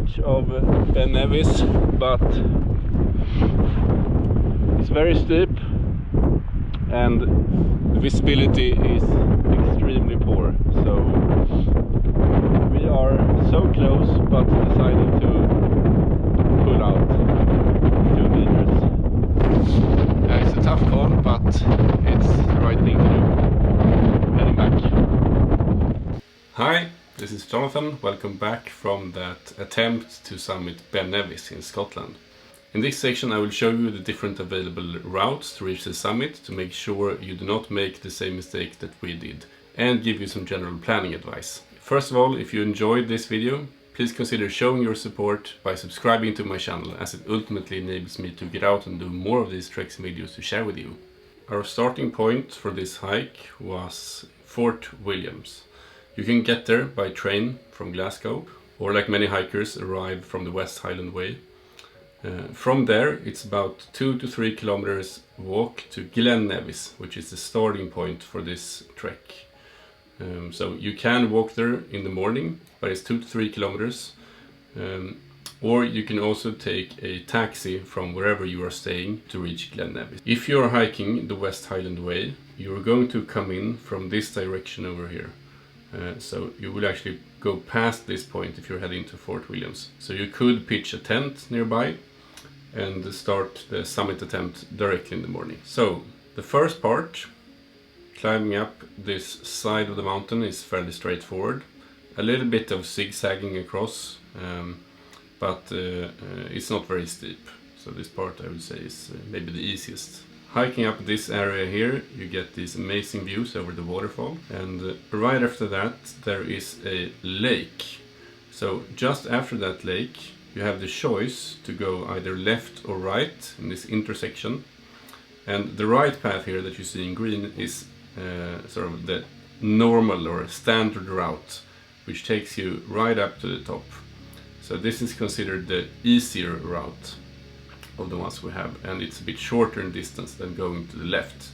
ridge of Ben Nevis, but it's very steep and the visibility is extremely poor. So we are so close, but decided to pull out. It's too dangerous. It's a tough call, but it's the right thing to do. Heading back. Hi, this is Jonathan. Welcome back from that attempt to summit Ben Nevis in Scotland. In this section I will show you the different available routes to reach the summit to make sure you do not make the same mistake that we did, and give you some general planning advice. First of all, if you enjoyed this video, please consider showing your support by subscribing to my channel, as it ultimately enables me to get out and do more of these treks and videos to share with you. Our starting point for this hike was Fort Williams. You can get there by train from Glasgow, or like many hikers arrive from the West Highland Way. From there it's about 2 to 3 kilometers walk to Glen Nevis, which is the starting point for this trek. So you can walk there in the morning, but it's 2 to 3 kilometers. Or you can also take a taxi from wherever you are staying to reach Glen Nevis. If you are hiking the West Highland Way, you are going to come in from this direction over here. So you will actually go past this point if you're heading to Fort Williams. So you could pitch a tent nearby and start the summit attempt directly in the morning. So the first part, climbing up this side of the mountain, is fairly straightforward. A little bit of zigzagging across, but it's not very steep. So this part I would say is maybe the easiest. Hiking up this area here, you get these amazing views over the waterfall, and right after that there is a lake. So just after that lake you have the choice to go either left or right in this intersection, and the right path here that you see in green is sort of the normal or standard route, which takes you right up to the top. So this is considered the easier route of the ones we have, and it's a bit shorter in distance than going to the left.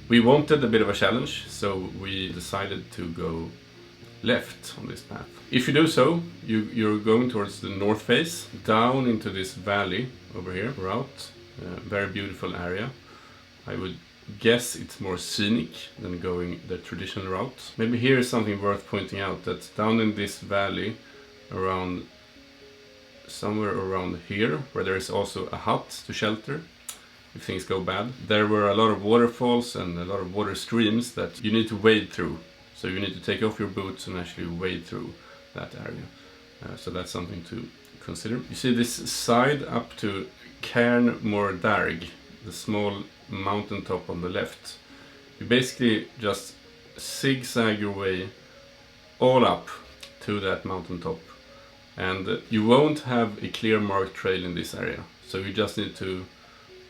We wanted a bit of a challenge, so we decided to go left on this path. If you do so, you're going towards the north face, down into this valley over here route. Very beautiful area. I would guess it's more scenic than going the traditional route. Maybe here is something worth pointing out, that down in this valley, somewhere around here, where there is also a hut to shelter if things go bad, there were a lot of waterfalls and a lot of water streams that you need to wade through. So you need to take off your boots and actually wade through that area. So that's something to consider. You see this side up to Càrn Mor Daerg, the small mountain top on the left. You basically just zigzag your way all up to that mountain top. And you won't have a clear marked trail in this area, so you just need to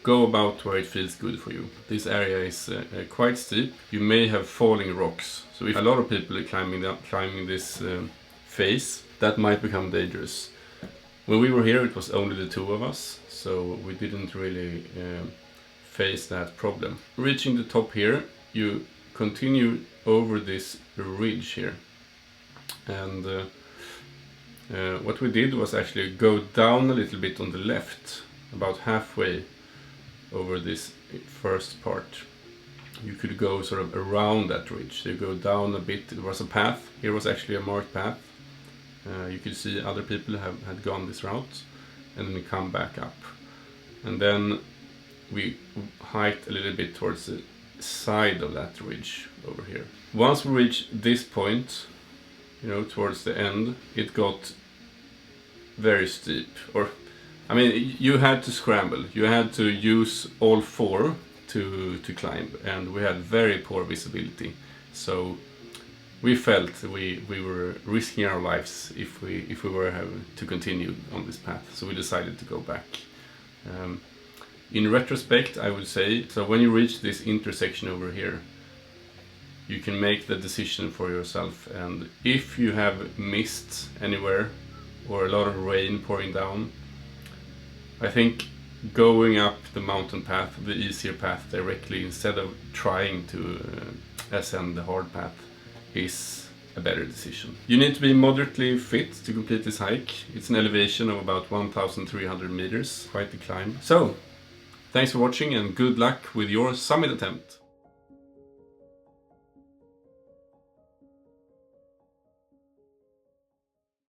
go about where it feels good for you. This area is quite steep. You may have falling rocks, so if a lot of people are climbing this face, that might become dangerous. When we were here it was only the two of us, so we didn't really face that problem. Reaching the top here, you continue over this ridge here, and what we did was actually go down a little bit on the left, about halfway over this first part. You could go sort of around that ridge, so you go down a bit. There was a path, here was actually a marked path. You could see other people had gone this route, and then we come back up. And then we hiked a little bit towards the side of that ridge over here. Once we reached this point, towards the end, it got very steep. I mean, you had to scramble. You had to use all four to climb, and we had very poor visibility. So we felt we were risking our lives if we were to continue on this path. So we decided to go back. In retrospect, I would say, so when you reach this intersection over here, you can make the decision for yourself, and if you have missed anywhere or a lot of rain pouring down, I think going up the mountain path, the easier path directly, instead of trying to ascend the hard path, is a better decision. You need to be moderately fit to complete this hike. It's an elevation of about 1,300 meters, quite the climb. So, thanks for watching and good luck with your summit attempt!